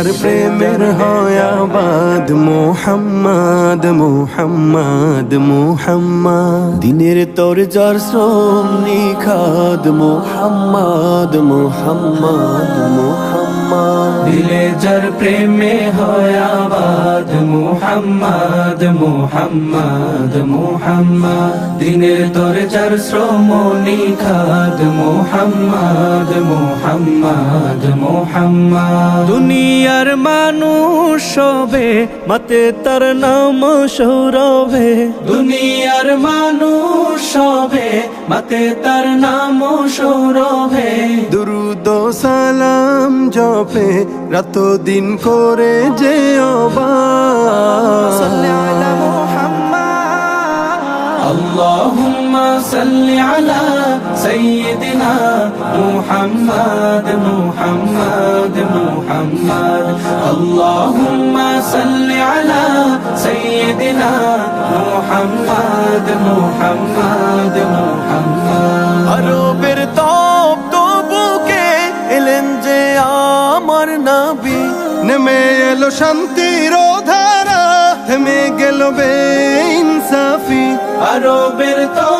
যার প্রেমের হয় আবাদ মুহাম্মদ মুহাম্মদ মুহাম্মদ দিনের তোর যার শ্রম নিখাদ মুহাম্মদ মুহাম্মদ মুহাম্মদ দিলে যার প্রেমে হয় আবাদ মুহাম্মদ মুহাম্মদ মুহাম্মদ দিনের তোর যার শ্রম নিখাদ মুহাম্মদ মুহাম্মদ মুহাম্মদ দুনিয়ার মানুষ সবে মতে তার নাম সৌরভে দুনিয়ার মানুষ সবে মাতে তার নাম সৌরভে দুরুদ ও সালাম জপে রাত দিন করে যে اللهم صل على سيدنا محمد محمد محمد اللهم صل على سيدنا محمد محمد محمد আরবের তপ্ত বুকে এলেন যে আমার নবী নেমে এলো শান্তির ধারা থেমে গেল বেইনসাফি আরবের তো